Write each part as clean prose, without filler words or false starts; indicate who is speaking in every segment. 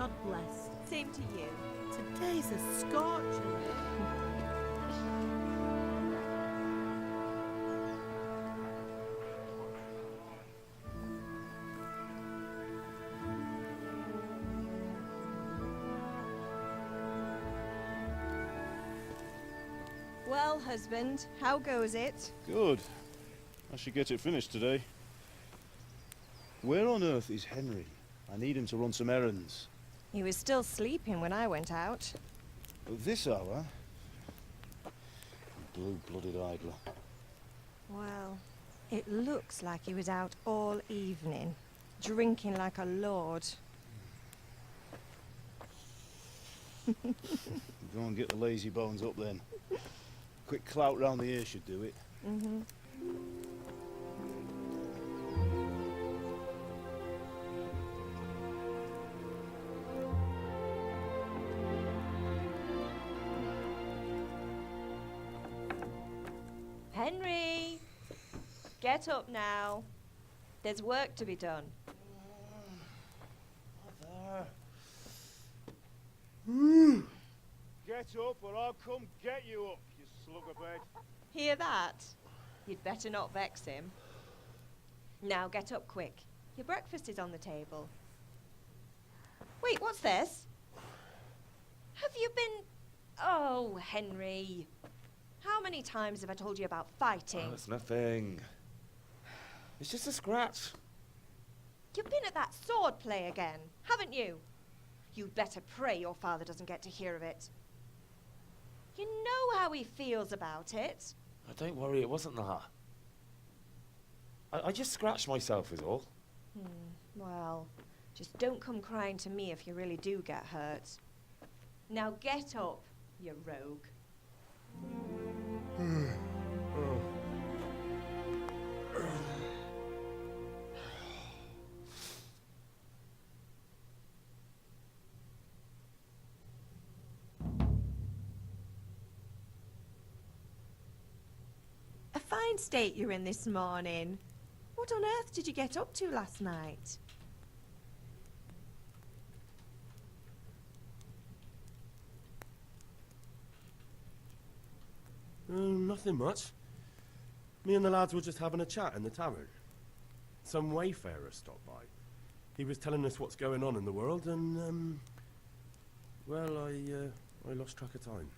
Speaker 1: God bless.
Speaker 2: Same to you.
Speaker 1: Today's a scorcher.
Speaker 2: Well, husband, how goes it?
Speaker 3: Good. I should get it finished today. Where on earth is Henry? I need him to run some errands.
Speaker 2: He was still sleeping when I went out.
Speaker 3: At this hour? Blue-blooded idler.
Speaker 2: Well, it looks like he was out all evening, drinking like a lord.
Speaker 3: Go and get the lazy bones up then. Quick clout round the ear should do it.
Speaker 2: Mm-hmm. Henry! Get up now. There's work to be done.
Speaker 3: Get up or I'll come get you up, you slugabed.
Speaker 2: Hear that? You'd better not vex him. Now get up quick. Your breakfast is on the table. Wait, what's this? Have you been... Oh, Henry. How many times have I told you about fighting?
Speaker 4: Oh, it's nothing. It's just a scratch.
Speaker 2: You've been at that sword play again, haven't you? You'd better pray your father doesn't get to hear of it. You know how he feels about it.
Speaker 4: Oh, don't worry, it wasn't that. I just scratched myself is all.
Speaker 2: Well, just don't come crying to me if you really do get hurt. Now get up, you rogue. A fine state you're in this morning. What on earth did you get up to last night?
Speaker 5: Nothing much. Me and the lads were just having a chat in the tavern. Some wayfarer stopped by. He was telling us what's going on in the world and, well, I lost track of time.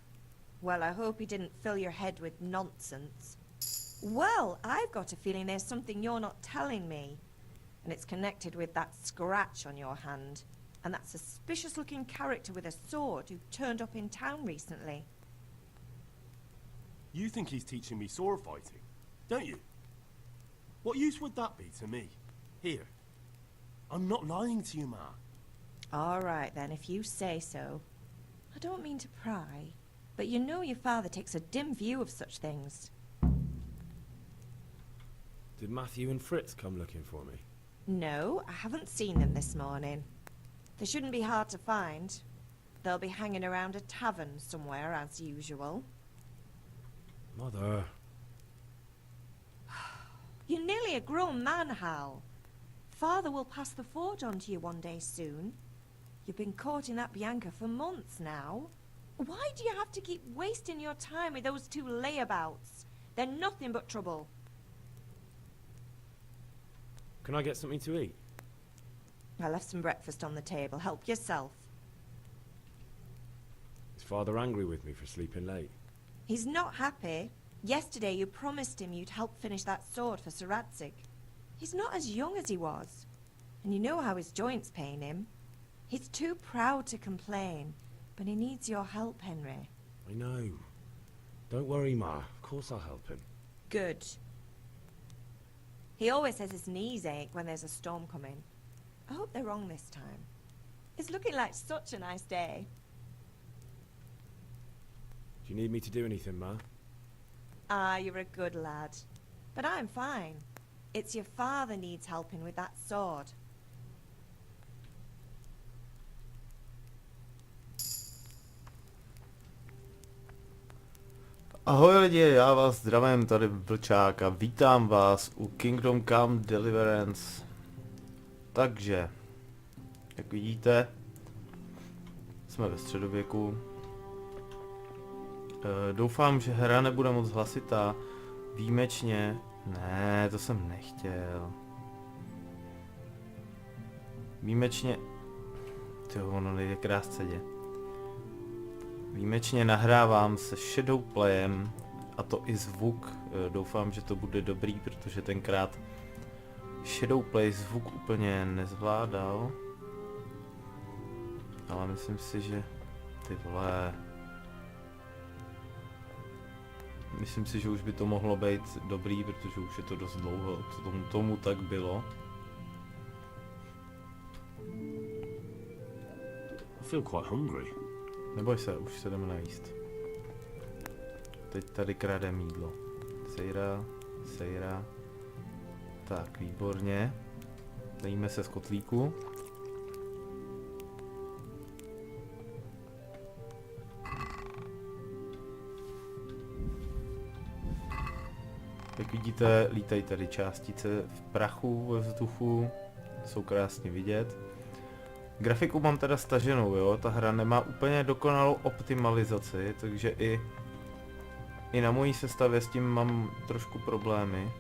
Speaker 2: Well, I hope he didn't fill your head with nonsense. Well, I've got a feeling there's something you're not telling me. And it's connected with that scratch on your hand. And that suspicious-looking character with a sword who turned up in town recently.
Speaker 5: You think he's teaching me sword fighting, don't you? What use would that be to me? Here. I'm not lying to you, Ma.
Speaker 2: All right, then, if you say so. I don't mean to pry, but you know your father takes a dim view of such things.
Speaker 4: Did Matthew and Fritz come looking for me?
Speaker 2: No, I haven't seen them this morning. They shouldn't be hard to find. They'll be hanging around a tavern somewhere, as usual.
Speaker 4: Mother.
Speaker 2: You're nearly a grown man, Hal. Father will pass the forge on to you one day soon. You've been courting that Bianca for months now. Why do you have to keep wasting your time with those two layabouts? They're nothing but trouble.
Speaker 4: Can I get something to eat?
Speaker 2: I left some breakfast on the table. Help yourself.
Speaker 4: Is Father angry with me for sleeping late?
Speaker 2: He's not happy. Yesterday you promised him you'd help finish that sword for Sir Radzig. He's not as young as he was. And you know how his joints pain him. He's too proud to complain, but he needs your help, Henry.
Speaker 4: I know. Don't worry, Ma. Of course I'll help him.
Speaker 2: Good. He always says his knees ache when there's a storm coming. I hope they're wrong this time. It's looking like such a nice day.
Speaker 4: Do you need me to do anything, Ma?
Speaker 2: Ah, you're a good lad. But I'm fine. It's your father needs helping with that sword.
Speaker 6: Ahoj lidi, já vás zdravím, tady Vlčák a vítám vás u Kingdom Come Deliverance. Takže, jak vidíte, Jsme ve středověku. Doufám, že hra nebude moc hlasitá. Výjimečně... Ne, to jsem nechtěl. Výjimečně... Tyjo, ono nejde k rázcedě. Výjimečně nahrávám se Shadowplayem, a to i zvuk. Doufám, že to bude dobrý, protože tenkrát Shadowplay zvuk úplně nezvládal. Ale myslím si, že... Ty vole... Myslím si, že už by to mohlo být dobrý, protože už je to dost dlouho, co tomu tak bylo.
Speaker 4: I feel quite hungry.
Speaker 6: Neboj se, už se jdeme najíst. Teď tady krademe jídlo. Sejra. Tak, výborně. Dejíme se z kotlíku. Jak vidíte, lítají tady částice v prachu ve vzduchu. Jsou krásně vidět. Grafiku mám teda staženou, jo, ta hra nemá úplně dokonalou optimalizaci, takže i na mojí sestavě s tím mám trošku problémy.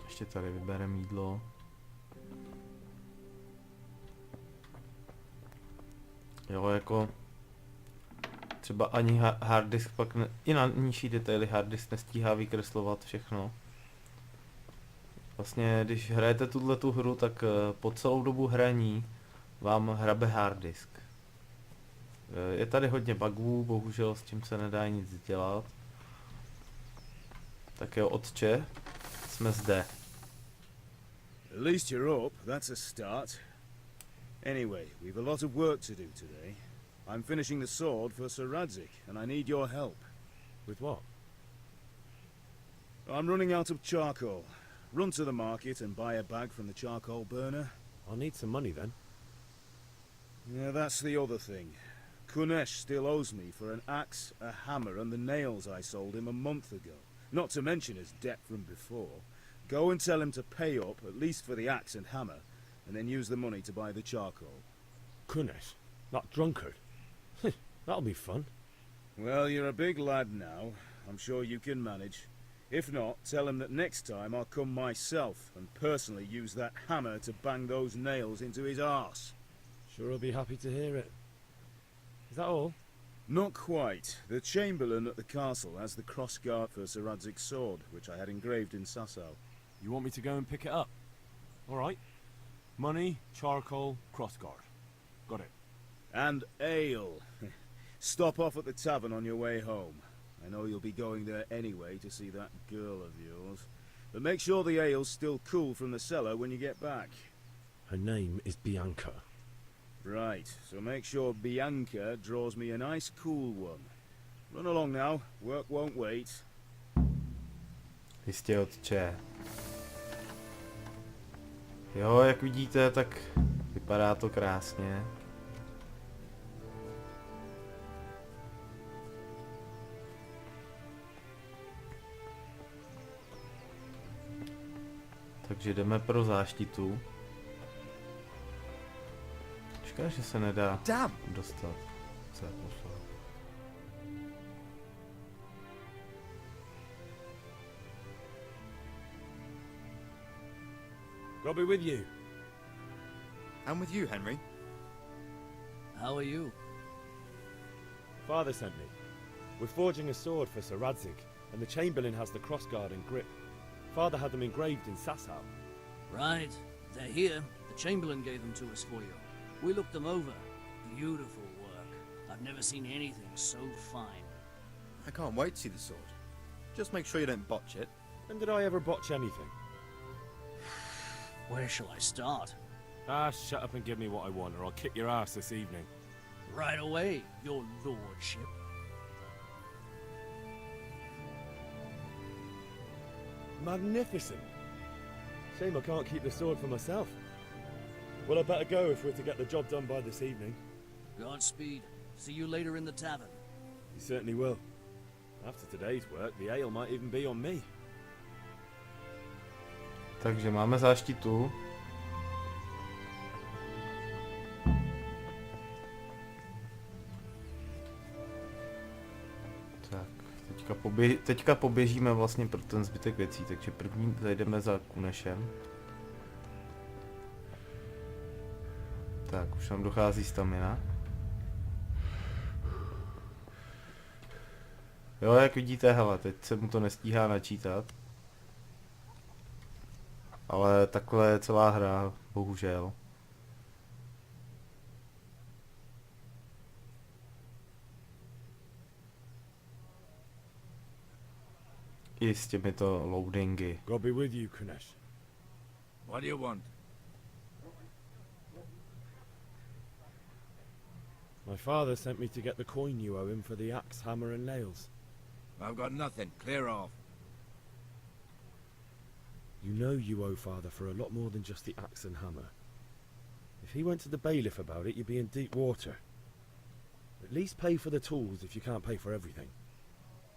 Speaker 6: Ještě tady vybereme jídlo. Jo, jako... Třeba ani harddisk pak i na nižší detaily harddisk nestíhá vykreslovat všechno. Vlastně, když hrajete tu hru, tak po celou dobu hraní vám hrabe harddisk. Je tady hodně bugů, bohužel s tím se nedá nic dělat. Tak jo, otče, jsme zde.
Speaker 3: At least you're up, that's a start. Anyway, we've a lot of work to do today. I'm finishing the sword for Sir Radzig, and I need your help.
Speaker 4: With what?
Speaker 3: I'm running out of charcoal. Run to the market and buy a bag from the charcoal burner.
Speaker 4: I'll need some money then.
Speaker 3: Yeah, that's the other thing. Kunesh still owes me for an axe, a hammer, and the nails I sold him a month ago. Not to mention his debt from before. Go and tell him to pay up, at least for the axe and hammer, and then use the money to buy the charcoal.
Speaker 4: Kunesh? That drunkard? That'll be fun.
Speaker 3: Well, you're a big lad now. I'm sure you can manage. If not, tell him that next time I'll come myself and personally use that hammer to bang those nails into his arse.
Speaker 4: Sure I'll be happy to hear it. Is that all?
Speaker 3: Not quite. The Chamberlain at the castle has the crossguard for Sir Radzig's sword, which I had engraved in Sasau.
Speaker 5: You want me to go and pick it up? All right. Money, charcoal, crossguard. Got it.
Speaker 3: And ale. Stop off at the tavern on your way home. I know you'll be going there anyway to see that girl of yours. But make sure the ale's still cool from the cellar when you get back.
Speaker 4: Her name is Bianca.
Speaker 3: Right, so make sure Bianca draws me a nice cool one. Run along now, work won't wait.
Speaker 6: Jistě, otče. Jo, jak vidíte, tak vypadá to krásně. Takže jdeme pro záštitu. Škoda, že se nedá dostat. Co je poslal?
Speaker 5: I'll be with you.
Speaker 7: I'm with you, Henry.
Speaker 8: How are you?
Speaker 4: Father sent me. We're forging a sword for Sir Radzig, and the Chamberlain has the crossguard and grip. Father had them engraved in Sasau.
Speaker 8: Right. They're here. The Chamberlain gave them to us for you. We looked them over. Beautiful work. I've never seen anything so fine.
Speaker 7: I can't wait to see the sword. Just make sure you don't botch it.
Speaker 4: When did I ever botch anything?
Speaker 8: Where shall I start?
Speaker 5: Ah, shut up and give me what I want, or I'll kick your ass this evening.
Speaker 8: Right away, your lordship.
Speaker 4: Magnificent. Shame I can't keep the sword for myself. Well, I better go if we're to get the job done by this evening.
Speaker 8: Godspeed. See you later in the tavern.
Speaker 4: You certainly will. After today's work, the ale might even be on me.
Speaker 6: Takže máme záštitu. teďka poběžíme vlastně pro ten zbytek věcí, takže první zajdeme za Kunešem. Tak, už nám dochází stamina. Jo, jak vidíte, hele, teď se mu to nestíhá načítat. Ale takhle je celá hra, bohužel. I s těmito loadingy.
Speaker 4: God be with you, Kunesh.
Speaker 9: What do you want?
Speaker 4: My father sent me to get the coin you owe him for the axe, hammer and nails.
Speaker 9: I've got nothing. Clear off.
Speaker 4: You know you owe father for a lot more than just the axe and hammer. If he went to the bailiff about it, you'd be in deep water. At least pay for the tools if you can't pay for everything.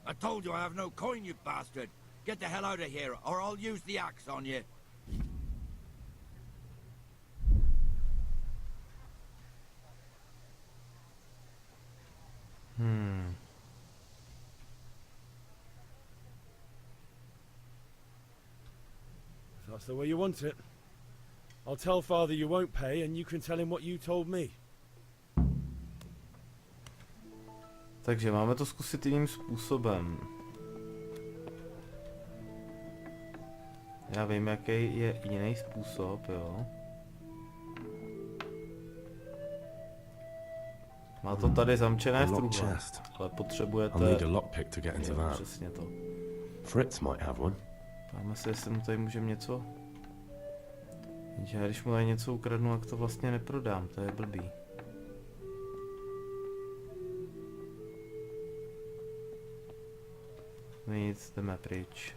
Speaker 9: I told you I have no coin, you bastard. Get the hell out of here, or I'll use the axe on you.
Speaker 4: If that's the way you want it, I'll tell father you won't pay and you can tell him what you told me.
Speaker 6: Takže máme to zkusit jiným způsobem. Já vím, jaký je jiný způsob, jo. Má to tady zamčené struhle, ale potřebujete... Jo, přesně to.
Speaker 5: Fritz might have one.
Speaker 6: Páme se, jestli mu tady můžeme něco... Jenže když mu tady něco ukradnu, tak to vlastně neprodám, to je blbý. Nic, jdeme pryč.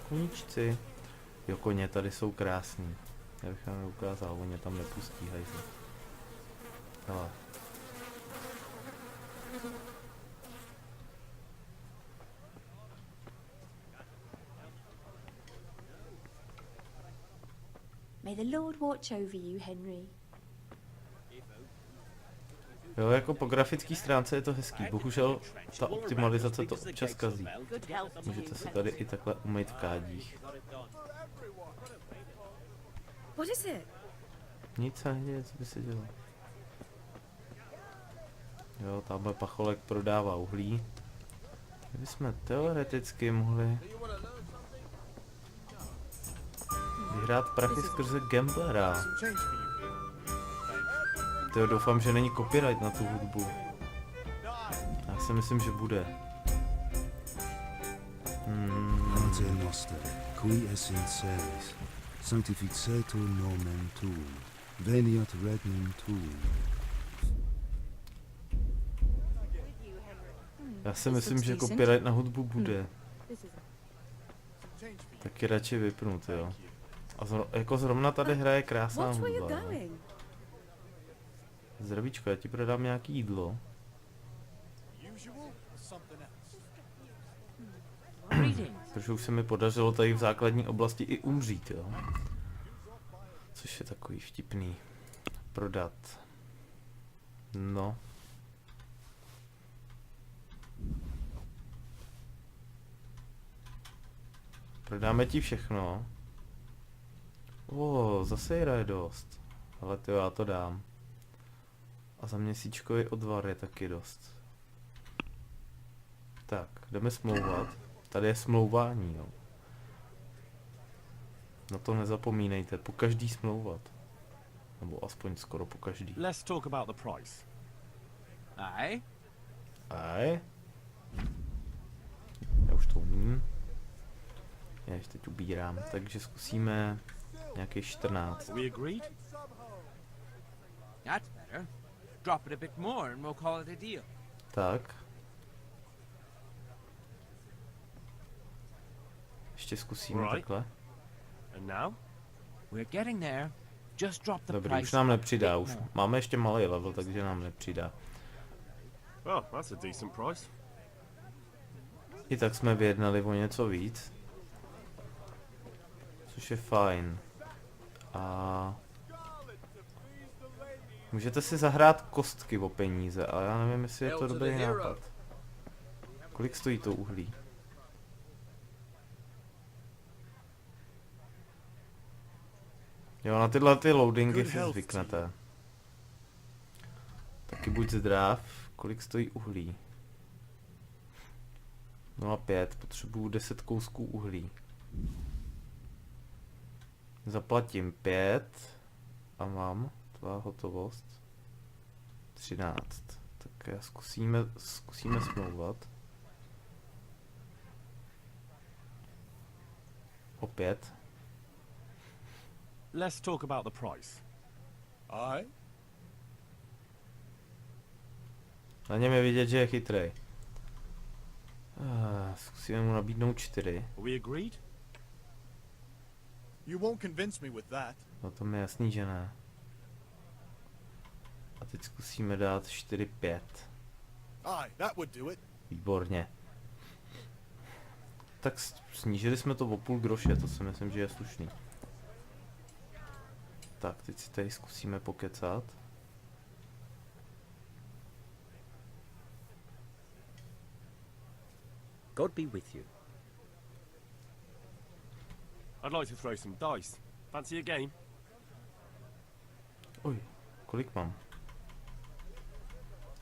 Speaker 6: Koníčci. Jo, koně tady jsou krásní. Já bych vám ukázal, oni tam nepustí, hajzle. Hele.
Speaker 10: May the Lord watch over you, Henry.
Speaker 6: Jo, jako po grafické stránce je to hezký, bohužel ta optimalizace to občas kazí. Můžete se tady i takhle umýt v kádích.
Speaker 1: What is it?
Speaker 6: Nic se neděje, co by se dělo. Jo, tamhle pacholek prodává uhlí. My bychom teoreticky mohli vyhrát prachy skrze gamblera. Jo, doufám, že není copyright na tu hudbu. Já si myslím, že bude.
Speaker 3: Ante noster, qui essent seres, sanctificetur nomen tuum, veniat regnum tuum.
Speaker 6: Já si myslím, že copyright na hudbu bude. Taky radši vypnout, jo. A jako zrovna tady hraje krásná hudba. Zdravíčko, já ti prodám nějaký jídlo. Protože už se mi podařilo tady v základní oblasti i umřít, jo. Což je takový vtipný. Prodat. No. Prodáme ti všechno. Zase je dost. Ale tyjo, já to dám. A za měsíčkový odvar je taky dost. Tak, jdeme smlouvat. Tady je smlouvání, jo. Na to nezapomínejte, po každý smlouvat. Nebo aspoň skoro po každý.
Speaker 5: Let's talk about the price.
Speaker 8: Aye?
Speaker 6: Aj. Já už to umím. Já ještě teď ubírám, takže zkusíme nějaký 14.
Speaker 5: We agreed?
Speaker 8: That's better. Drop it a bit more and we'll call it a deal.
Speaker 6: Tak. Ještě zkusíme takhle.
Speaker 5: And now?
Speaker 8: We're getting there. Just drop the
Speaker 6: Dobrý,
Speaker 8: price.
Speaker 6: už nám nepřidá, už máme ještě malý level, takže nám nepřidá.
Speaker 5: Oh, that's a decent price.
Speaker 6: I tak jsme vyjednali o něco víc. Což je fajn. A Můžete si zahrát kostky o peníze, ale já nevím, jestli je to dobrý nápad. Kolik stojí to uhlí? Jo, na tyhle ty loadingy si zvyknete. Taky buď zdrav. Kolik stojí uhlí? 0,5. Potřebuju 10 kousků uhlí. Zaplatím 5. A mám tvá hotovost. 13. Tak já zkusíme smlouvat. Opět.
Speaker 5: Let's talk about the price.
Speaker 9: Aye?
Speaker 6: Na něm je vidět, že je chytrej. Zkusíme mu nabídnout 4.
Speaker 5: Are we agreed?
Speaker 7: You won't convince me with that.
Speaker 6: No to mi je jasný, že ne. A teď zkusíme dát 4,5.
Speaker 7: Aye, that would do it.
Speaker 6: Výborně. Tak snížili jsme to o půl groše, to si myslím, že je slušný. Tak, teď si tady zkusíme pokecat.
Speaker 11: God be with you.
Speaker 5: I'd like to throw some dice. Fancy a game?
Speaker 6: Oj, kolik mám?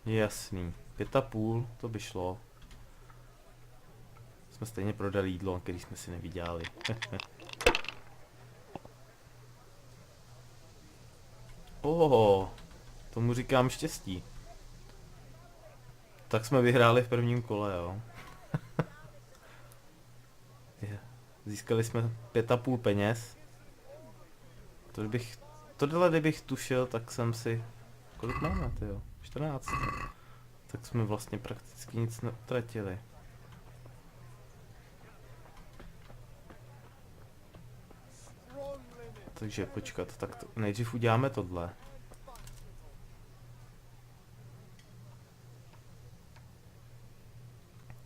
Speaker 6: Jasný, 5,5, to by šlo. Jsme stejně prodali jídlo, který jsme si nevydělali. Tomu říkám štěstí. Tak jsme vyhráli v prvním kole, jo. Získali jsme 5,5 peněz. Tohle kdybych tušil, tak jsem si... Kolik máme, tyjo? 14. Tak jsme vlastně prakticky nic neutratili. Takže počkat, tak nejdřív uděláme tohle.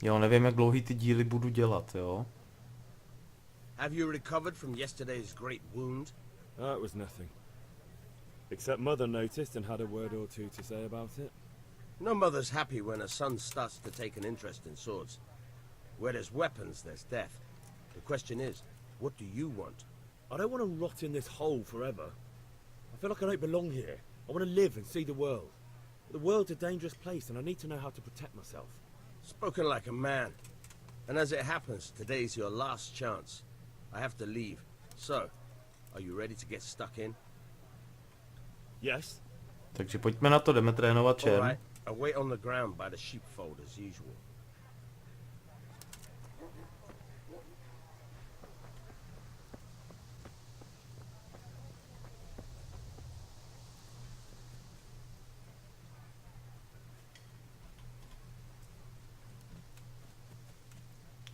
Speaker 6: Jo, nevím, jak dlouhý ty díly budu dělat, jo.
Speaker 12: Have you recovered from yesterday's great wound?
Speaker 4: It was nothing. Except Mother noticed and had a word or two to say about it.
Speaker 12: No mother's happy when her son starts to take an interest in swords. Where there's weapons, there's death. The question is, what do you want?
Speaker 4: I don't want to rot in this hole forever. I feel like I don't belong here. I want to live and see the world. The world's a dangerous place and I need to know how to protect myself.
Speaker 12: Spoken like a man. And as it happens, today's your last chance. I have to leave. So, are you ready to get stuck in?
Speaker 4: Yes.
Speaker 6: Takže pojďme na to, jdeme trénovat čem.
Speaker 12: Alright, I wait on the ground by the sheepfold as usual.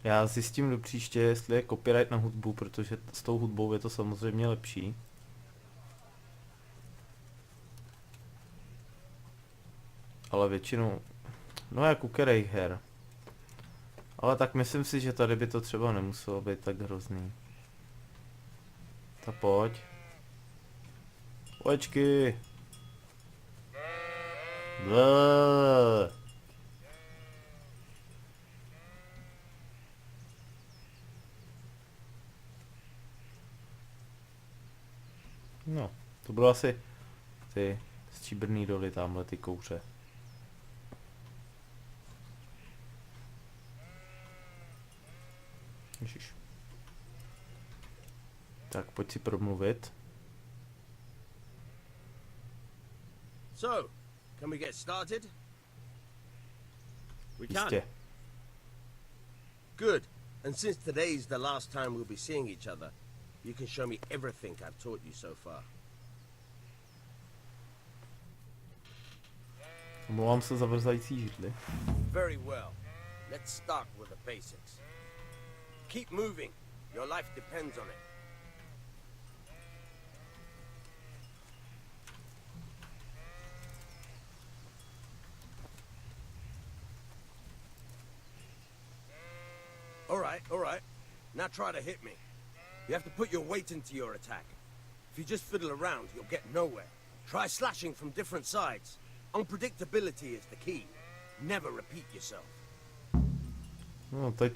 Speaker 6: Já zjistím do příště, jestli je copyright na hudbu, protože s tou hudbou je to samozřejmě lepší. Ale většinou, no jak u kterých her. Ale tak myslím si, že tady by to třeba nemuselo být tak hrozný. Tak pojď. Počky. Blé. No, to bylo asi ty stříbrný doly, tamhle ty kouře. Ježiš. Tak, pojď si promluvit.
Speaker 12: So, can we get started?
Speaker 4: We can.
Speaker 6: Jistě.
Speaker 12: Good. And since today's the last time we'll be seeing each other, you can show me everything I've taught you so far.
Speaker 6: Omlouvám se za vrzající židli.
Speaker 12: Very well. Let's start with the basics. Keep moving. Your life depends on it. All right. Now try to hit me. You have to put your weight into your attack. If you just fiddle around, you'll get nowhere. Try slashing from different sides. Unpredictability is the key. Never repeat yourself.
Speaker 6: No, tady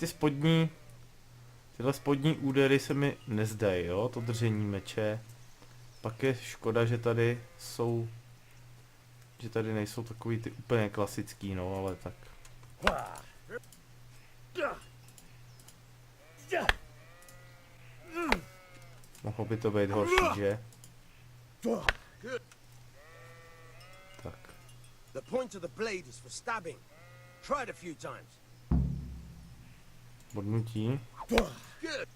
Speaker 6: tyhle spodní údery se mi nezdají, jo, to držení meče. Pak je škoda, že tady nejsou takový ty úplně klasický, no, ale tak. Mohlo by to být horší, že? Tak.
Speaker 12: The point of the blade is for stabbing. Try it a few times.
Speaker 6: Bodnutí.
Speaker 12: Good.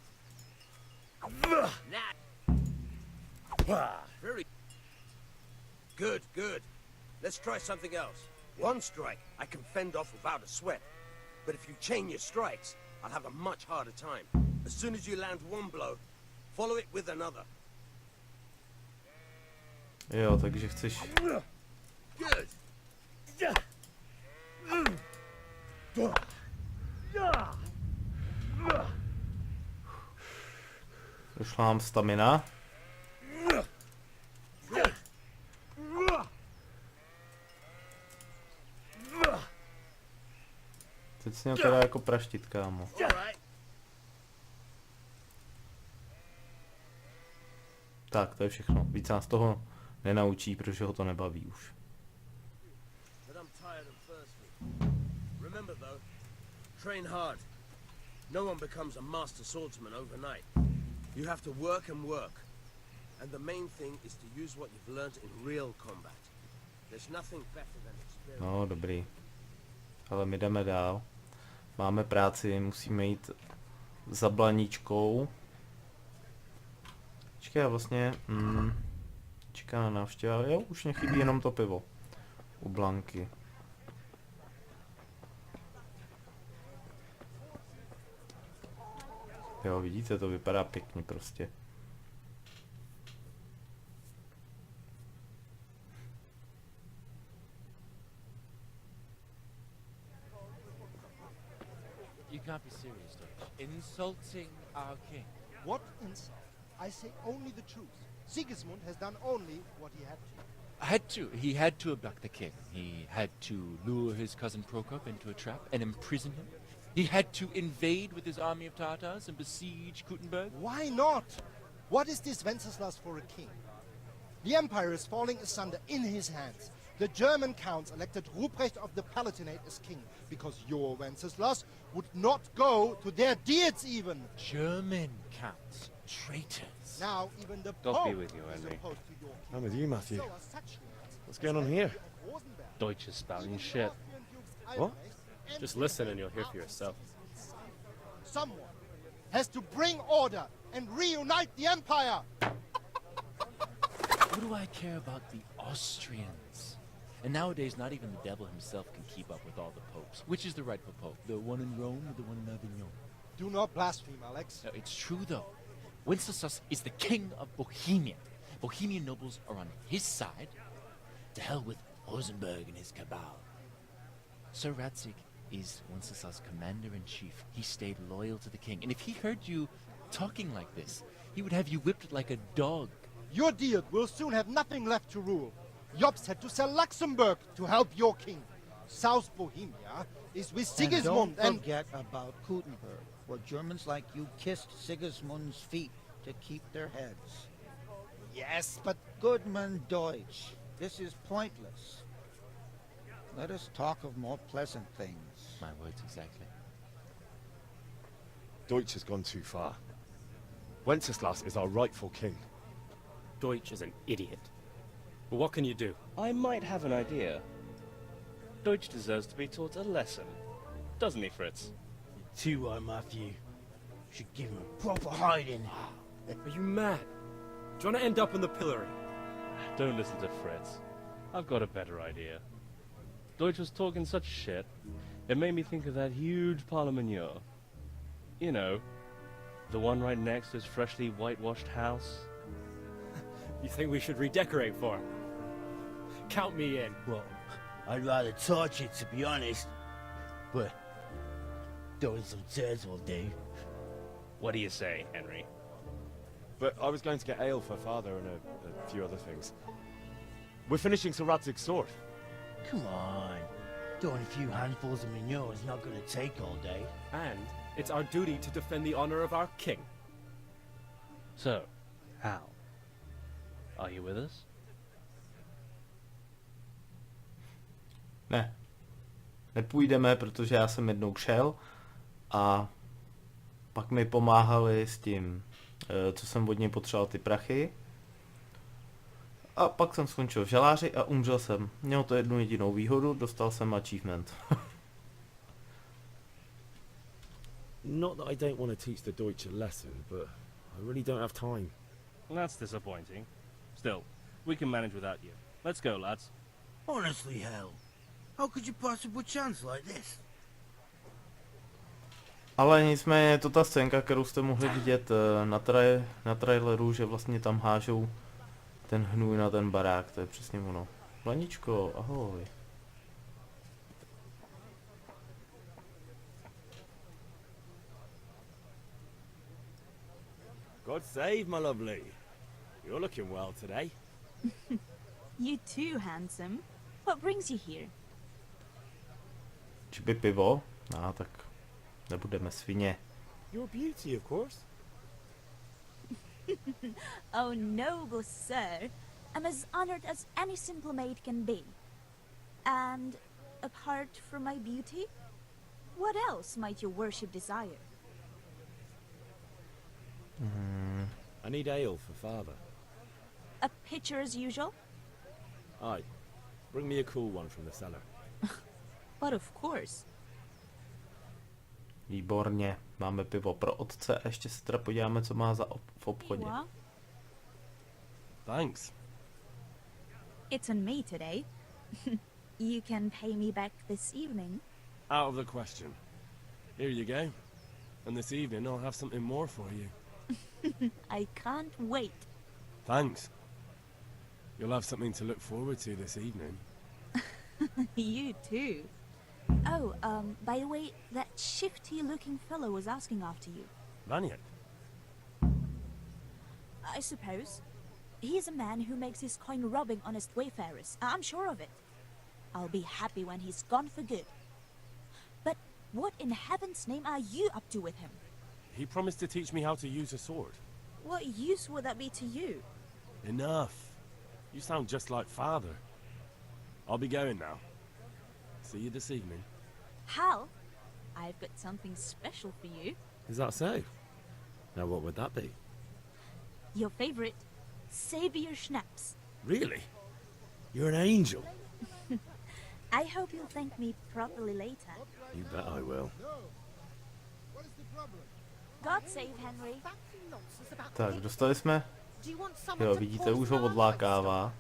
Speaker 12: Very good, good. Let's try something else. One strike I can fend off without a sweat. But if you chain your strikes, I'll have a much harder time. As soon as you land one blow, follow it with another.
Speaker 6: Jo, takže chceš...
Speaker 12: Good.
Speaker 6: Došla nám stamina. Teď si měl teda jako praštit, kámo. Tak, to je všechno. Víc nás toho nenaučí, protože ho to nebaví už.
Speaker 12: Remember though, train hard. No one becomes a master swordsman overnight. You have to work and work. And the main thing is to use what you've learned in real combat. There's nothing better than experience.
Speaker 6: No, dobrý. Ale my jdeme dál. Máme práci, musíme jít za Blaníčkou. Čeká vlastně... čeká na návštěva. Jo, už mě chybí jenom to pivo. U Blanky. Jo, vidíte, to vypadá pěkně prostě.
Speaker 11: You can't be serious, Dutch. Insulting our king.
Speaker 13: What insult? I say only the truth. Sigismund has done only what he had to.
Speaker 11: He had to abduct the king. He had to lure his cousin Prokop into a trap and imprison him. He had to invade with his army of Tartars and besiege Kuttenberg.
Speaker 13: Why not? What is this Wenceslas for a king? The empire is falling asunder in his hands. The German counts elected Ruprecht of the Palatinate as king because your Wenceslas would not go to their deeds even.
Speaker 11: German counts. Traitors.
Speaker 13: Now even the
Speaker 14: God
Speaker 13: Pope
Speaker 14: be with you,
Speaker 13: is
Speaker 14: Henry.
Speaker 13: opposed to your king.
Speaker 4: I'm with you, Matthew.
Speaker 13: So are such lords
Speaker 4: What's going on here?
Speaker 13: as Rosenberg.
Speaker 14: Deutsch is spouting shit.
Speaker 4: What?
Speaker 14: Just listen and you'll hear for yourself.
Speaker 13: Someone has to bring order and reunite the empire.
Speaker 11: What do I care about the Austrians? And nowadays, not even the devil himself can keep up with all the popes. Which is the rightful pope? The one in Rome or the one in Avignon?
Speaker 13: Do not blaspheme, Alex.
Speaker 11: No, it's true, though. Wenceslas is the king of Bohemia. Bohemian nobles are on his side. To hell with Rosenberg and his cabal. Sir Ratzig is Wenceslas' commander-in-chief. He stayed loyal to the king. And if he heard you talking like this, he would have you whipped like a dog.
Speaker 13: Your Diet will soon have nothing left to rule. Jobst had to sell Luxembourg to help your king. South Bohemia is with Sigismund
Speaker 15: and... Don't forget about Kuttenberg, where Germans like you kissed Sigismund's feet to keep their heads.
Speaker 13: Yes, but...
Speaker 15: Goodman Deutsch, this is pointless. Let us talk of more pleasant things.
Speaker 11: My words exactly.
Speaker 4: Deutsch has gone too far. Wenceslas is our rightful king.
Speaker 14: Deutsch is an idiot. But what can you do? I might have an idea. Deutsch deserves to be taught a lesson. Doesn't he, Fritz?
Speaker 16: Too right, Matthew. Should give him a proper hiding.
Speaker 14: Are you mad? Do you want to end up in the pillory? Don't listen to Fritz. I've got a better idea. Deutsch was talking such shit, it made me think of that huge parliament. You know, the one right next to his freshly whitewashed house. You think we should redecorate for him? Count me in.
Speaker 16: Well, I'd rather torch it, to be honest. But throwing some turds will do.
Speaker 14: What do you say, Henry?
Speaker 4: But I was going to get ale for father and a few other things.
Speaker 5: We're finishing Sir Radzig's sword.
Speaker 16: Come on. Doing a few handfuls of manure is not going to take all day.
Speaker 14: And it's our duty to defend the honor of our king. So, Hal, are you with us?
Speaker 6: Ne. Nepůjdeme, protože já jsem jednou šel a pak mi pomáhali s tím, co jsem od něj potřeboval ty prachy. A pak jsem skončil v žaláři a umřel jsem. Měl to jednu jedinou výhodu, dostal jsem achievement.
Speaker 4: Not that I don't want to teach the Deutsch a lesson, but I really don't have time.
Speaker 14: That's disappointing. Still, we can manage without you. Let's go, lads.
Speaker 16: Honestly, hell. How could you possibly chance like this?
Speaker 6: Ale nicméně je to ta scénka, kterou jste mohli vidět na traileru, že vlastně tam hážou ten hnůj na ten barák, to je přesně ono. Blaničko, ahoj.
Speaker 5: God save, my lovely. You're looking well today.
Speaker 10: You too, handsome. What brings you here?
Speaker 6: Či by pivo? Tak nebudeme svině.
Speaker 4: Your beauty, of course.
Speaker 10: Oh, noble sir. I'm as honored as any simple maid can be. And apart from my beauty, what else might your worship desire?
Speaker 4: I need ale for father.
Speaker 10: A pitcher as usual?
Speaker 4: Aye. Bring me a cool one from the cellar.
Speaker 10: But of course.
Speaker 6: Výborně. Máme pivo pro otce a ještě se teda podíváme, co má v obchodě.
Speaker 5: Thanks.
Speaker 10: It's on me today. You can pay me back this evening.
Speaker 5: Out of the question. Here you go. And this evening I'll have something more for you.
Speaker 10: I can't wait.
Speaker 5: Thanks. You'll have something to look forward to this evening.
Speaker 10: You too. Oh, by the way, that shifty-looking fellow was asking after you.
Speaker 5: Vaniak?
Speaker 10: I suppose. He's a man who makes his coin robbing honest wayfarers. I'm sure of it. I'll be happy when he's gone for good. But what in heaven's name are you up to with him?
Speaker 5: He promised to teach me how to use a sword.
Speaker 10: What use would that be to you?
Speaker 5: Enough. You sound just like father. I'll be going now. See you this evening.
Speaker 10: Hal, I've got something special for you.
Speaker 4: Is that so? Now what would that be?
Speaker 10: Your favorite, Savior Schnapps.
Speaker 4: Really? You're an angel.
Speaker 10: I hope you'll thank me properly later.
Speaker 4: You bet I will.
Speaker 10: God save Henry.
Speaker 6: Tak, dostali jsme. Jo, vidíte, už ho odlákává.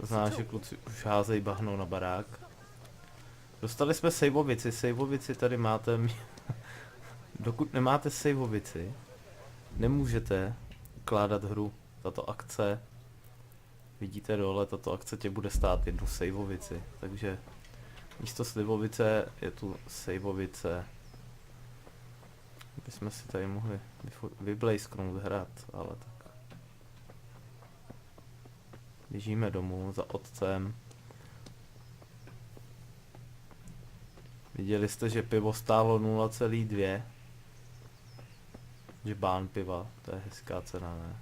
Speaker 6: To znamená, že kluci už házejí bahnou na barák. Dostali jsme sejvovici. Sejvovici tady máte. Dokud nemáte sejvovici, nemůžete ukládat hru. Tato akce, vidíte dole, tato akce tě bude stát jednu sejvovici. Takže místo slivovice je tu sejvovice. Bychom si tady mohli vyblejsknout hrad, ale tak. Běžíme domů za otcem. Viděli jste, že pivo stálo 0,2. Že bán piva, to je hezká cena, ne?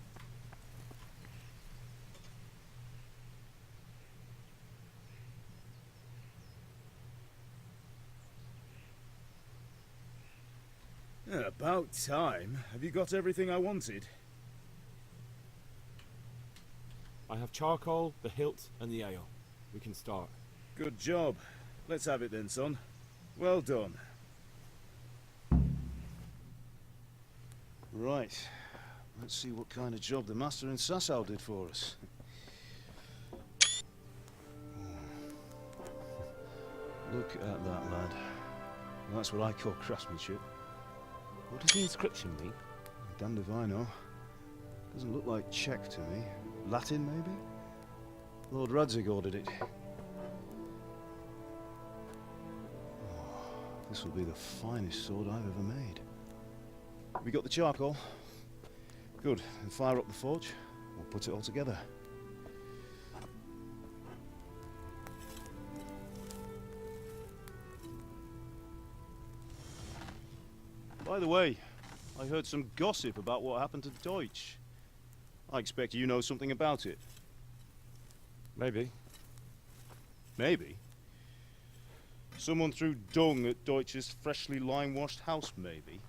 Speaker 3: About time. Have you got everything I wanted?
Speaker 4: I have charcoal, the hilt, and the ale. We can start.
Speaker 3: Good job. Let's have it then, son. Well done. Right. Let's see what kind of job the master in Sasau did for us. Look at that, lad. That's what I call craftsmanship.
Speaker 4: What does the inscription mean?
Speaker 3: Damned if I know. Doesn't look like Czech to me. Latin, maybe? Lord Radzig ordered it. Oh, this will be the finest sword I've ever made. We got the charcoal? Good. Then fire up the forge. We'll put it all together. By the way, I heard some gossip about what happened to Deutsch. I expect you know something about it.
Speaker 4: Maybe.
Speaker 3: Maybe? Someone threw dung at Deutsch's freshly lime-washed house, maybe?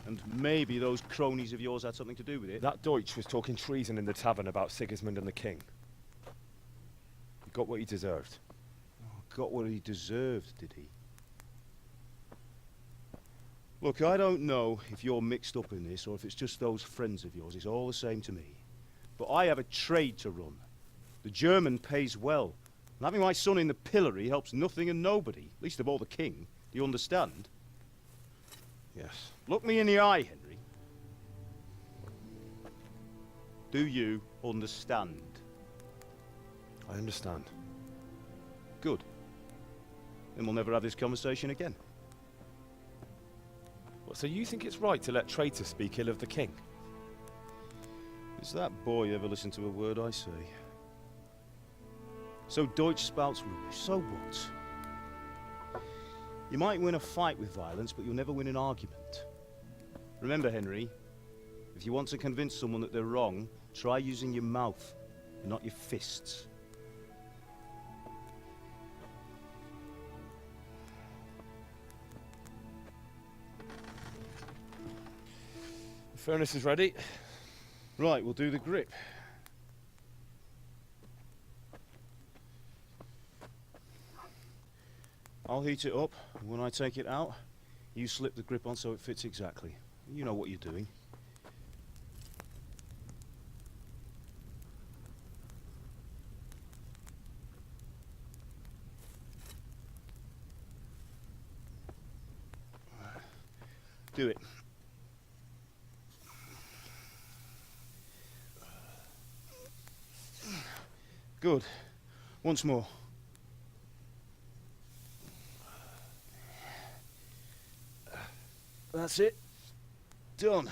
Speaker 3: And maybe those cronies of yours had something to do with it?
Speaker 4: That Deutsch was talking treason in the tavern about Sigismund and the king. He got what he deserved.
Speaker 3: Oh, got what he deserved, did he? Look, I don't know if you're mixed up in this or if it's just those friends of yours. It's all the same to me. But I have a trade to run. The German pays well. And having my son in the pillory helps nothing and nobody, least of all the king. Do you understand?
Speaker 4: Yes.
Speaker 3: Look me in the eye, Henry. Do you understand?
Speaker 4: I understand.
Speaker 3: Good. Then we'll never have this conversation again.
Speaker 4: What, so you think it's right to let traitors speak ill of the king?
Speaker 3: Does that boy ever listen to a word I say? So Deutsch spouts rubbish, so what? You might win a fight with violence, but you'll never win an argument. Remember, Henry, if you want to convince someone that they're wrong, try using your mouth, not your fists.
Speaker 4: The furnace is ready.
Speaker 3: Right, we'll do the grip. I'll heat it up, and when I take it out, you slip the grip on so it fits exactly. You know what you're doing. Do it. Good. Once more. That's it. Done.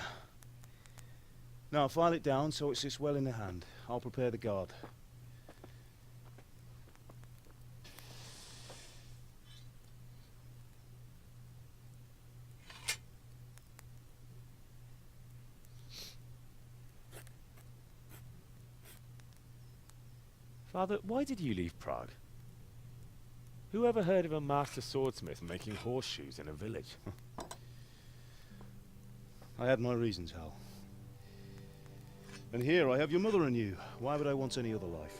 Speaker 3: Now file it down so it sits well in the hand. I'll prepare the guard.
Speaker 4: Father, why did you leave Prague? Who ever heard of a master swordsmith making horseshoes in a village?
Speaker 3: I had my reasons, Hal. And here I have your mother and you. Why would I want any other life?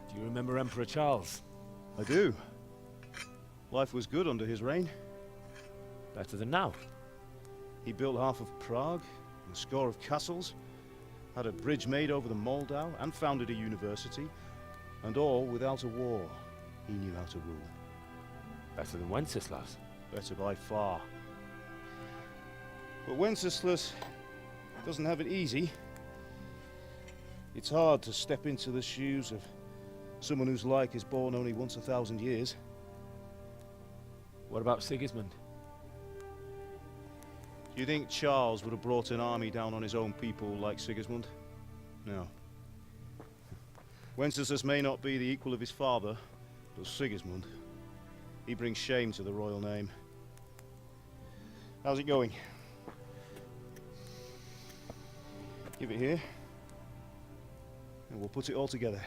Speaker 4: Do you remember Emperor Charles?
Speaker 3: I do. Life was good under his reign.
Speaker 4: Better than now.
Speaker 3: He built half of Prague, and a score of castles, had a bridge made over the Moldau, and founded a university, and all without a war. He knew how to rule.
Speaker 4: Better than Wenceslas.
Speaker 3: Better by far. But Wenceslas doesn't have it easy. It's hard to step into the shoes of someone whose like is born only once 1,000 years.
Speaker 4: What about Sigismund?
Speaker 3: Do you think Charles would have brought an army down on his own people like Sigismund? No. Wenceslas may not be the equal of his father, but Sigismund, he brings shame to the royal name. How's it going? Give it here, and we'll put it all together.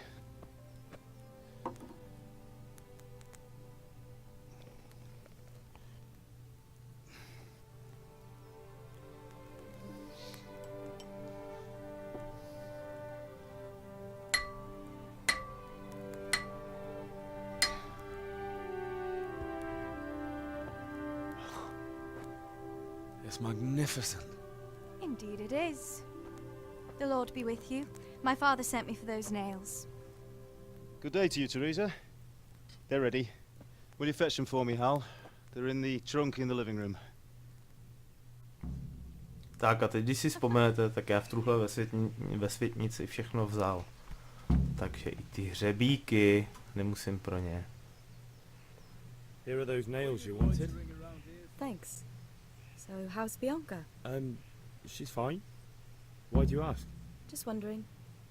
Speaker 4: It's magnificent.
Speaker 1: Indeed it is. The Lord be with you. My father sent me for those nails.
Speaker 3: Good day to you, Teresa. They're ready. Will you fetch them for me, Hal? They're in the trunk in the living room.
Speaker 6: Tak a teď, když si vzpomenete, tak já v truhle ve světnici všechno vzal. Takže i ty hřebíky nemusím pro ně.
Speaker 4: Here are those nails you wanted.
Speaker 1: Thanks. So, how's Bianca?
Speaker 4: She's fine. Why do you ask?
Speaker 1: Just wondering,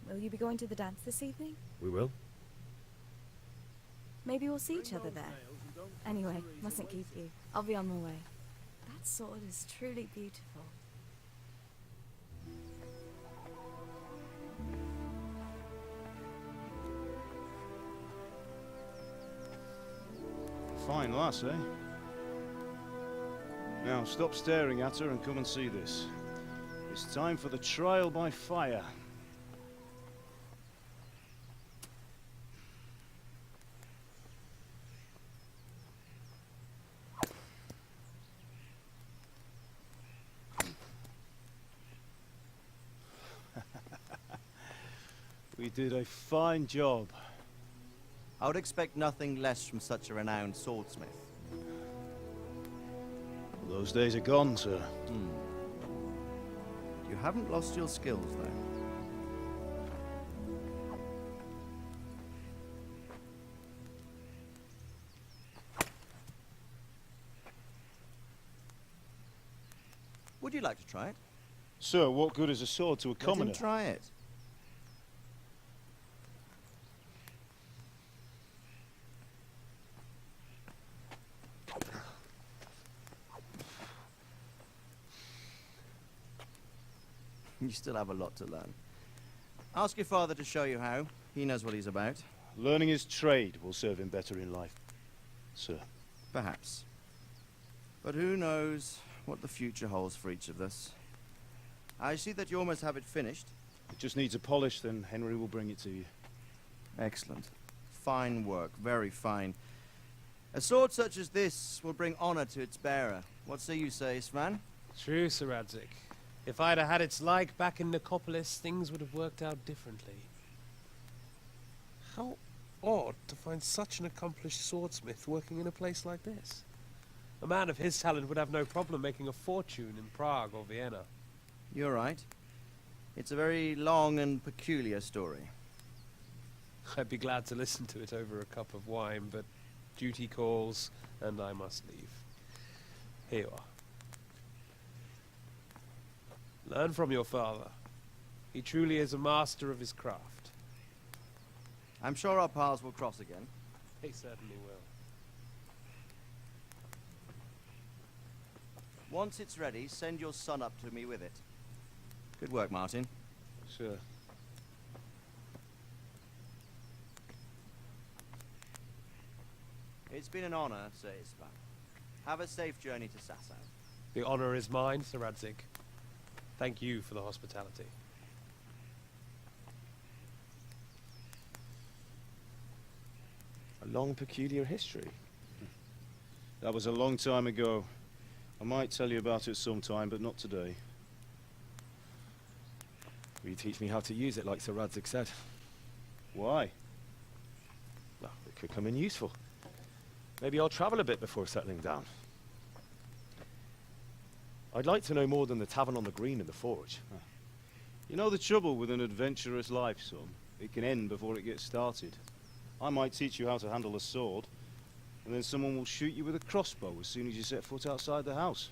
Speaker 1: will you be going to the dance this evening?
Speaker 4: We will.
Speaker 1: Maybe we'll see each other there. Anyway, mustn't keep you. I'll be on my way. That sword is truly beautiful.
Speaker 3: Fine lass, eh? Now, stop staring at her and come and see this. It's time for the trial by fire. We did a fine job.
Speaker 7: I would expect nothing less from such a renowned swordsmith.
Speaker 3: Those days are gone, sir.
Speaker 7: You haven't lost your skills, though. Would you like to try it?
Speaker 3: Sir, what good is a sword to a commoner?
Speaker 7: Let him try it. You still have a lot to learn. Ask your father to show you how. He knows what he's about.
Speaker 3: Learning his trade will serve him better in life, sir.
Speaker 7: Perhaps. But who knows what the future holds for each of us. I see that you almost have it finished.
Speaker 3: It just needs a polish, then Henry will bring it to you.
Speaker 7: Excellent. Fine work, very fine. A sword such as this will bring honor to its bearer. What say you, Svan?
Speaker 12: True, Sir Radzik. If I'd have had its like back in Nicopolis, things would have worked out differently. How odd to find such an accomplished swordsmith working in a place like this. A man of his talent would have no problem making a fortune in Prague or Vienna.
Speaker 7: You're right. It's a very long and peculiar story.
Speaker 12: I'd be glad to listen to it over a cup of wine, but duty calls, and I must leave. Here you are. Learn from your father. He truly is a master of his craft.
Speaker 7: I'm sure our paths will cross again.
Speaker 12: He certainly will.
Speaker 7: Once it's ready, send your son up to me with it. Good work, Martin.
Speaker 3: Sir.
Speaker 7: It's been an honor, Sir Ispan. Have a safe journey to Sasau.
Speaker 12: The honor is mine, Sir Radzik. Thank you for the hospitality.
Speaker 4: A long, peculiar history.
Speaker 3: That was a long time ago. I might tell you about it sometime, but not today.
Speaker 4: Will you teach me how to use it like Sir Radzik said?
Speaker 3: Why?
Speaker 4: Well, it could come in useful. Maybe I'll travel a bit before settling down. I'd like to know more than the tavern on the green and the forge.
Speaker 3: You know the trouble with an adventurous life, son? It can end before it gets started. I might teach you how to handle a sword, and then someone will shoot you with a crossbow as soon as you set foot outside the house.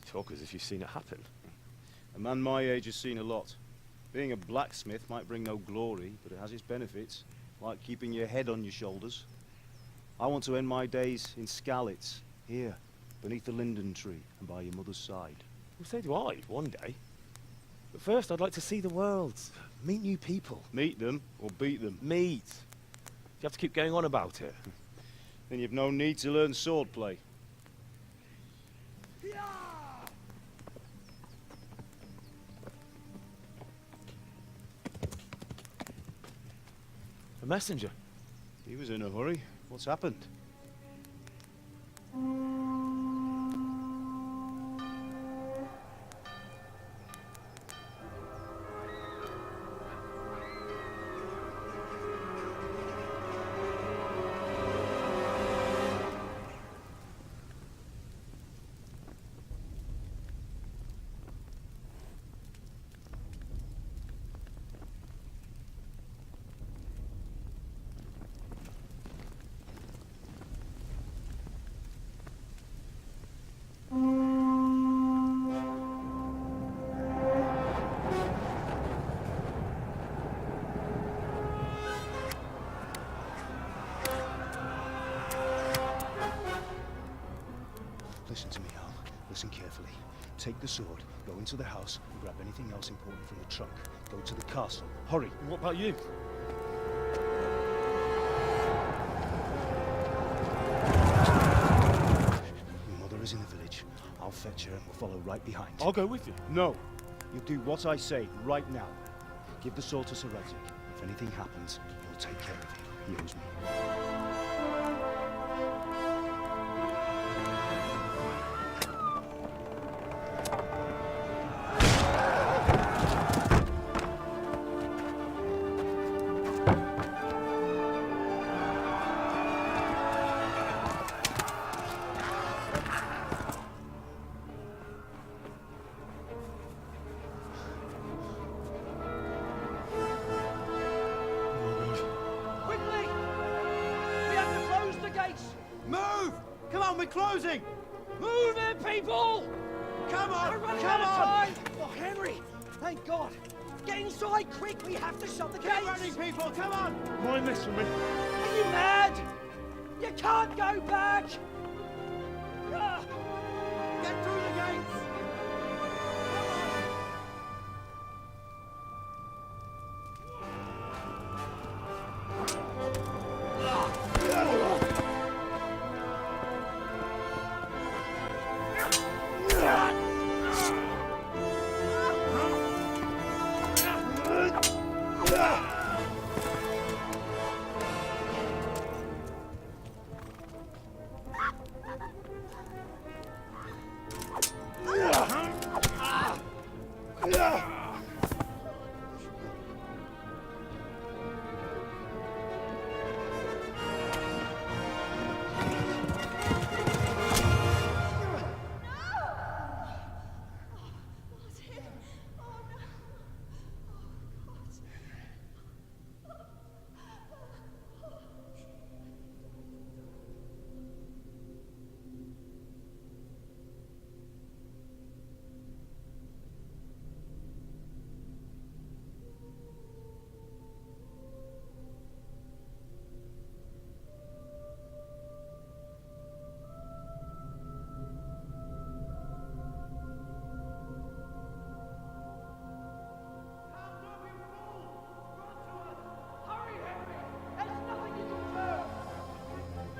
Speaker 4: Talk as if you've seen it happen.
Speaker 3: A man my age has seen a lot. Being a blacksmith might bring no glory, but it has its benefits, like keeping your head on your shoulders. I want to end my days in Skalitz, here, beneath the linden tree and by your mother's side.
Speaker 4: Well, so do I, one day. But first, I'd like to see the world, meet new people.
Speaker 3: Meet them, or beat them?
Speaker 4: Meet. You have to keep going on about it.
Speaker 3: Then you've no need to learn swordplay.
Speaker 4: A messenger.
Speaker 3: He was in a hurry. What's happened? Take the sword, go into the house, and grab anything else important from the trunk. Go to the castle. Hurry!
Speaker 4: And what about you?
Speaker 3: Your mother is in the village. I'll fetch her and we'll follow right behind.
Speaker 4: I'll go with you.
Speaker 3: No! You'll do what I say right now. Give the sword to Sir Radzik. If anything happens, he'll take care of you. He owes me.
Speaker 7: Move! Come on, we're closing!
Speaker 8: Move it, people!
Speaker 7: Come on!
Speaker 8: We're running
Speaker 7: Come
Speaker 8: out of
Speaker 7: on!
Speaker 8: time! Oh, Henry! Thank God! Get inside, quick! We have to shut the
Speaker 7: Get
Speaker 8: gates!
Speaker 7: running, people! Come on!
Speaker 4: Mind this for me.
Speaker 8: Are you mad? You can't go back! Ah.
Speaker 7: Get through the gates!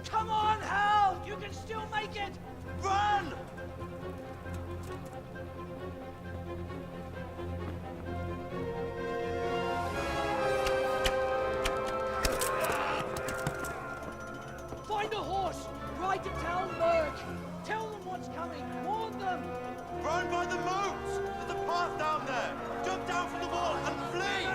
Speaker 8: Come on, Hal! You can still make it!
Speaker 7: Run!
Speaker 8: Find a horse! Ride to tell Merc! Tell them what's coming! Warn them!
Speaker 7: Run by the moat! There's a path down there! Jump down from the wall and flee!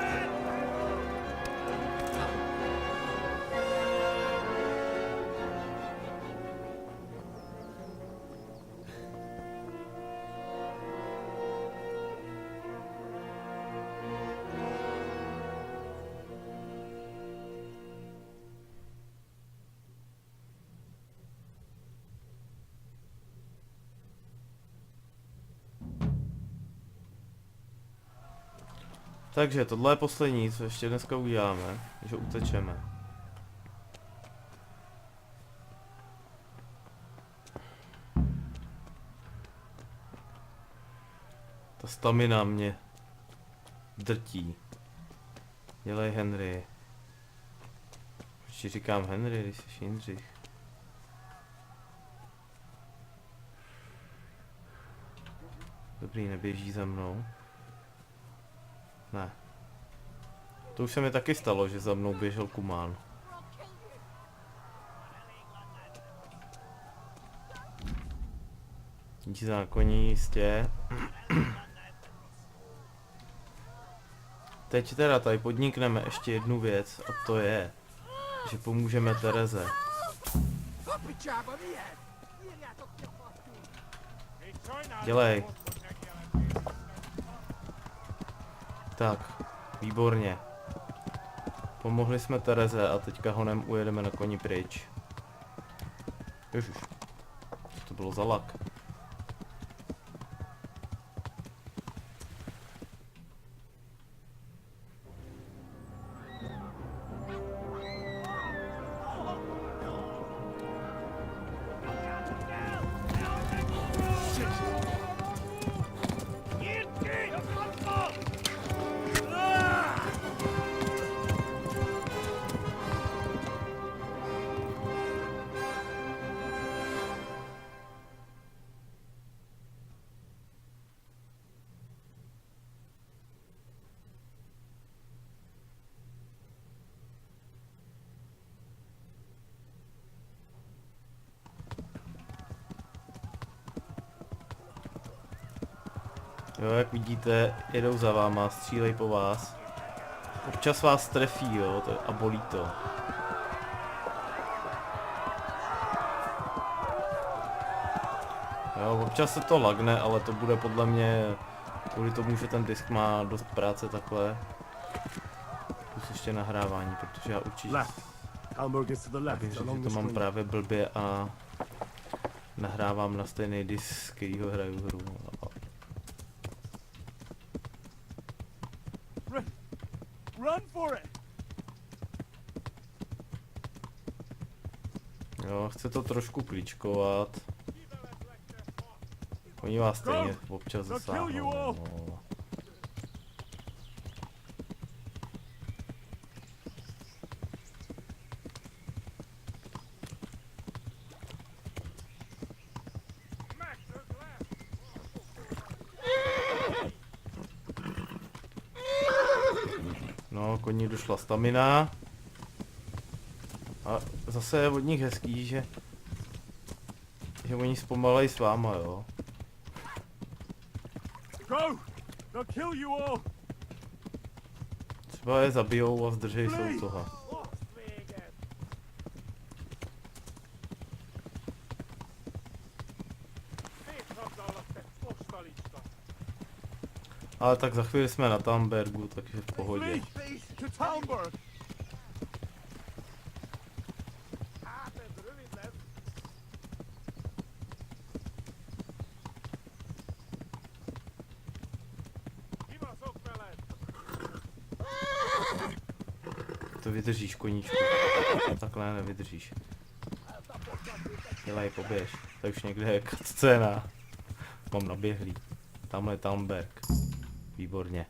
Speaker 6: Takže tohle je poslední, co ještě dneska uděláme, že utečeme. Ta stamina mě drtí. Dělej Henry. Proč ti říkám Henry, když jsi Jindřich? Dobrý, neběží za mnou. Ne. To už se mi taky stalo, že za mnou běžel kumán. Díky zákoní, jistě. Teď teda tady podnikneme ještě jednu věc a to je, že pomůžeme Tereze. Dělej. Tak, výborně. Pomohli jsme Tereze a teďka honem ujedeme na koni pryč. Ježiš, co to bylo za lak? Jo, jak vidíte, jedou za váma, střílej po vás. Občas vás trefí, jo, a bolí to. Jo, občas se to lagne, ale to bude podle mě kvůli tomu, že ten disk má dost práce takhle. Plus ještě nahrávání, protože já určitě bych řekl, že to mám právě blbě a nahrávám na stejný disk, kterýho hraju hru. Jo, chce to trošku klíčkovat. Oni vás stejně občas zasáhnou. No. No, koní došla stamina. A zase je od nich hezký, že oni zpomalej s váma, jo. Třeba je zabijou a zdržej se u toho. Ale tak za chvíli jsme na Tambergu, takže v pohodě. To vydržíš, koníčku. Takhle nevydržíš. Dělej, poběž. To už někde je scéna. Mám naběhlý. Tamhle je Tamberg. Výborně.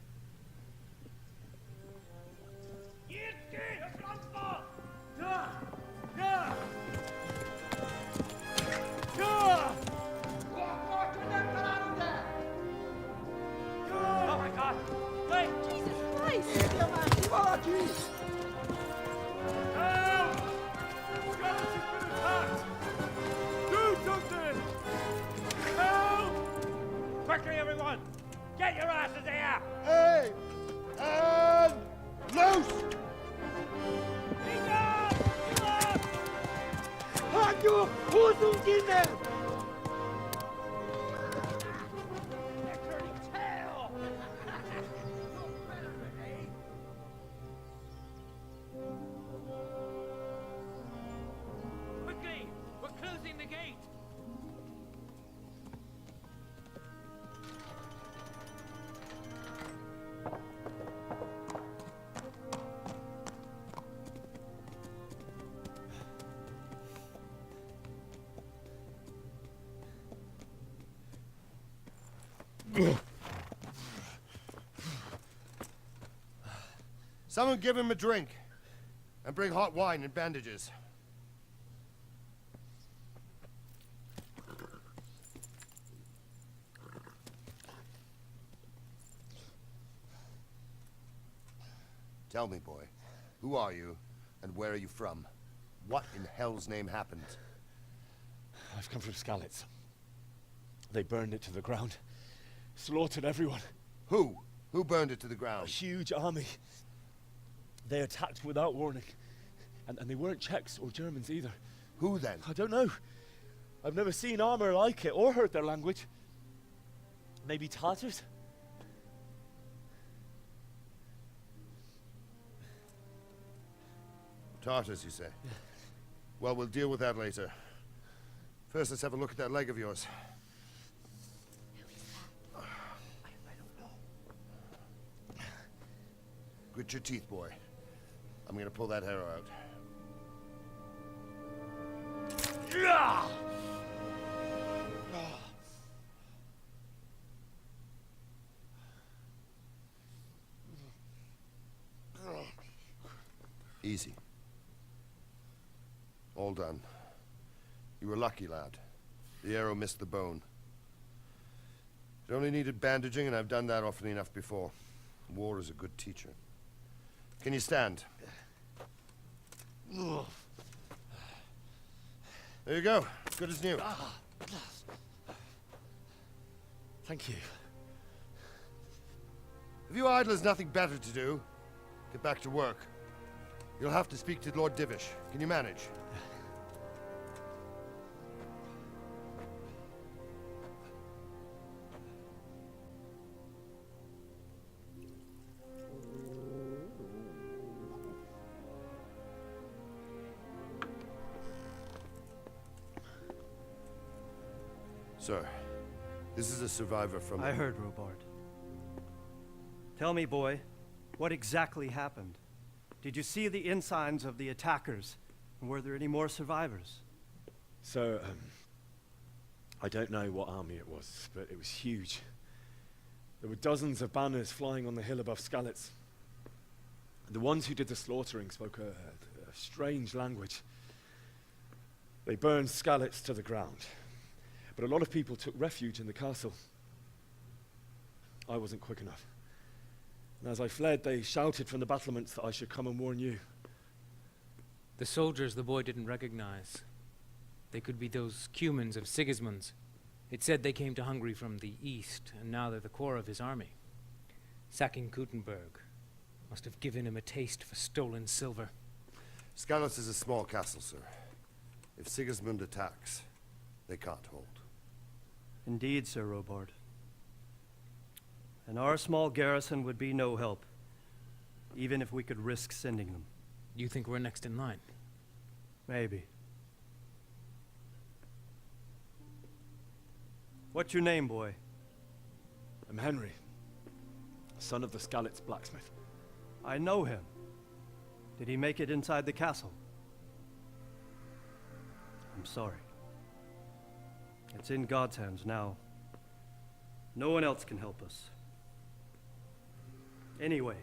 Speaker 17: Quickly, everyone! Get your asses here!
Speaker 13: Hey! And loose! Halt your Hosen in there!
Speaker 17: Quickly! We're closing the gate!
Speaker 13: Someone give him a drink. And bring hot wine and bandages. Tell me, boy, who are you, and where are you from? What in hell's name happened?
Speaker 11: I've come from Skalitz. They burned it to the ground. Slaughtered everyone.
Speaker 13: Who? Who burned it to the ground?
Speaker 11: A huge army. They attacked without warning. And they weren't Czechs or Germans either.
Speaker 13: Who then?
Speaker 11: I don't know. I've never seen armor like it or heard their language. Maybe Tatars?
Speaker 13: Tartars, you say? Yeah. Well, we'll deal with that later. First, let's have a look at that leg of yours.
Speaker 11: I don't know.
Speaker 13: Grit your teeth, boy. I'm gonna pull that hair out. Easy. All done. You were lucky, lad. The arrow missed the bone. It only needed bandaging, and I've done that often enough before. War is a good teacher. Can you stand? There you go. Good as new.
Speaker 11: Thank you.
Speaker 18: If you idlers nothing better to do, get back to work. You'll have to speak to Lord Divish. Can you manage? Sir, this is a survivor from...
Speaker 19: I heard, Robard. Tell me, boy, what exactly happened? Did you see the ensigns of the attackers? And were there any more survivors?
Speaker 4: So, I don't know what army it was, but it was huge. There were dozens of banners flying on the hill above Skalitz. The ones who did the slaughtering spoke a strange language. They burned Skalitz to the ground. But a lot of people took refuge in the castle. I wasn't quick enough. And as I fled, they shouted from the battlements that I should come and warn you.
Speaker 20: The soldiers the boy didn't recognize. They could be those Cumans of Sigismund's. It said they came to Hungary from the east, and now they're the core of his army. Sacking Gutenberg must have given him a taste for stolen silver.
Speaker 18: Skalitz is a small castle, sir. If Sigismund attacks, they can't hold.
Speaker 19: Indeed, Sir Robard. And our small garrison would be no help, even if we could risk sending them.
Speaker 20: You think we're next in line?
Speaker 19: Maybe. What's your name, boy?
Speaker 4: I'm Henry, son of the Skalitz blacksmith.
Speaker 19: I know him. Did he make it inside the castle? I'm sorry. It's in God's hands now. No one else can help us. Anyway,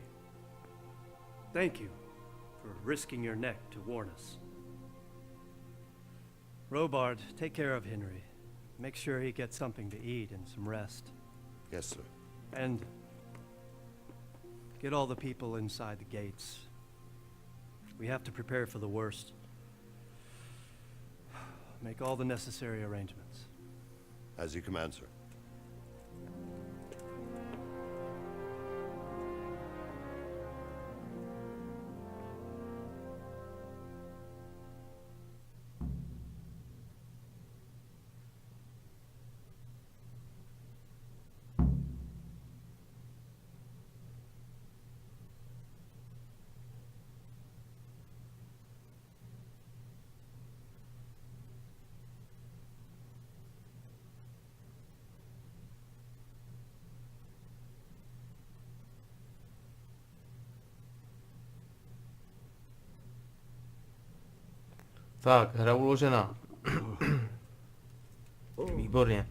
Speaker 19: thank you for risking your neck to warn us. Robard, take care of Henry. Make sure he gets something to eat and some rest.
Speaker 18: Yes, sir.
Speaker 19: And get all the people inside the gates. We have to prepare for the worst. Make all the necessary arrangements.
Speaker 18: As you command, sir.
Speaker 6: Tak, hra uložena. Výborně.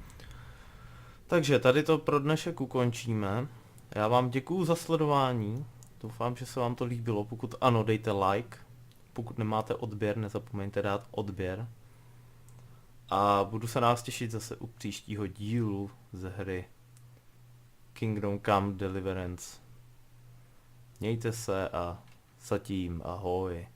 Speaker 6: Takže tady to pro dnešek ukončíme. Já vám děkuju za sledování. Doufám, že se vám to líbilo. Pokud ano, dejte like. Pokud nemáte odběr, nezapomeňte dát odběr. A budu se nás těšit zase u příštího dílu ze hry Kingdom Come Deliverance. Mějte se a zatím ahoj.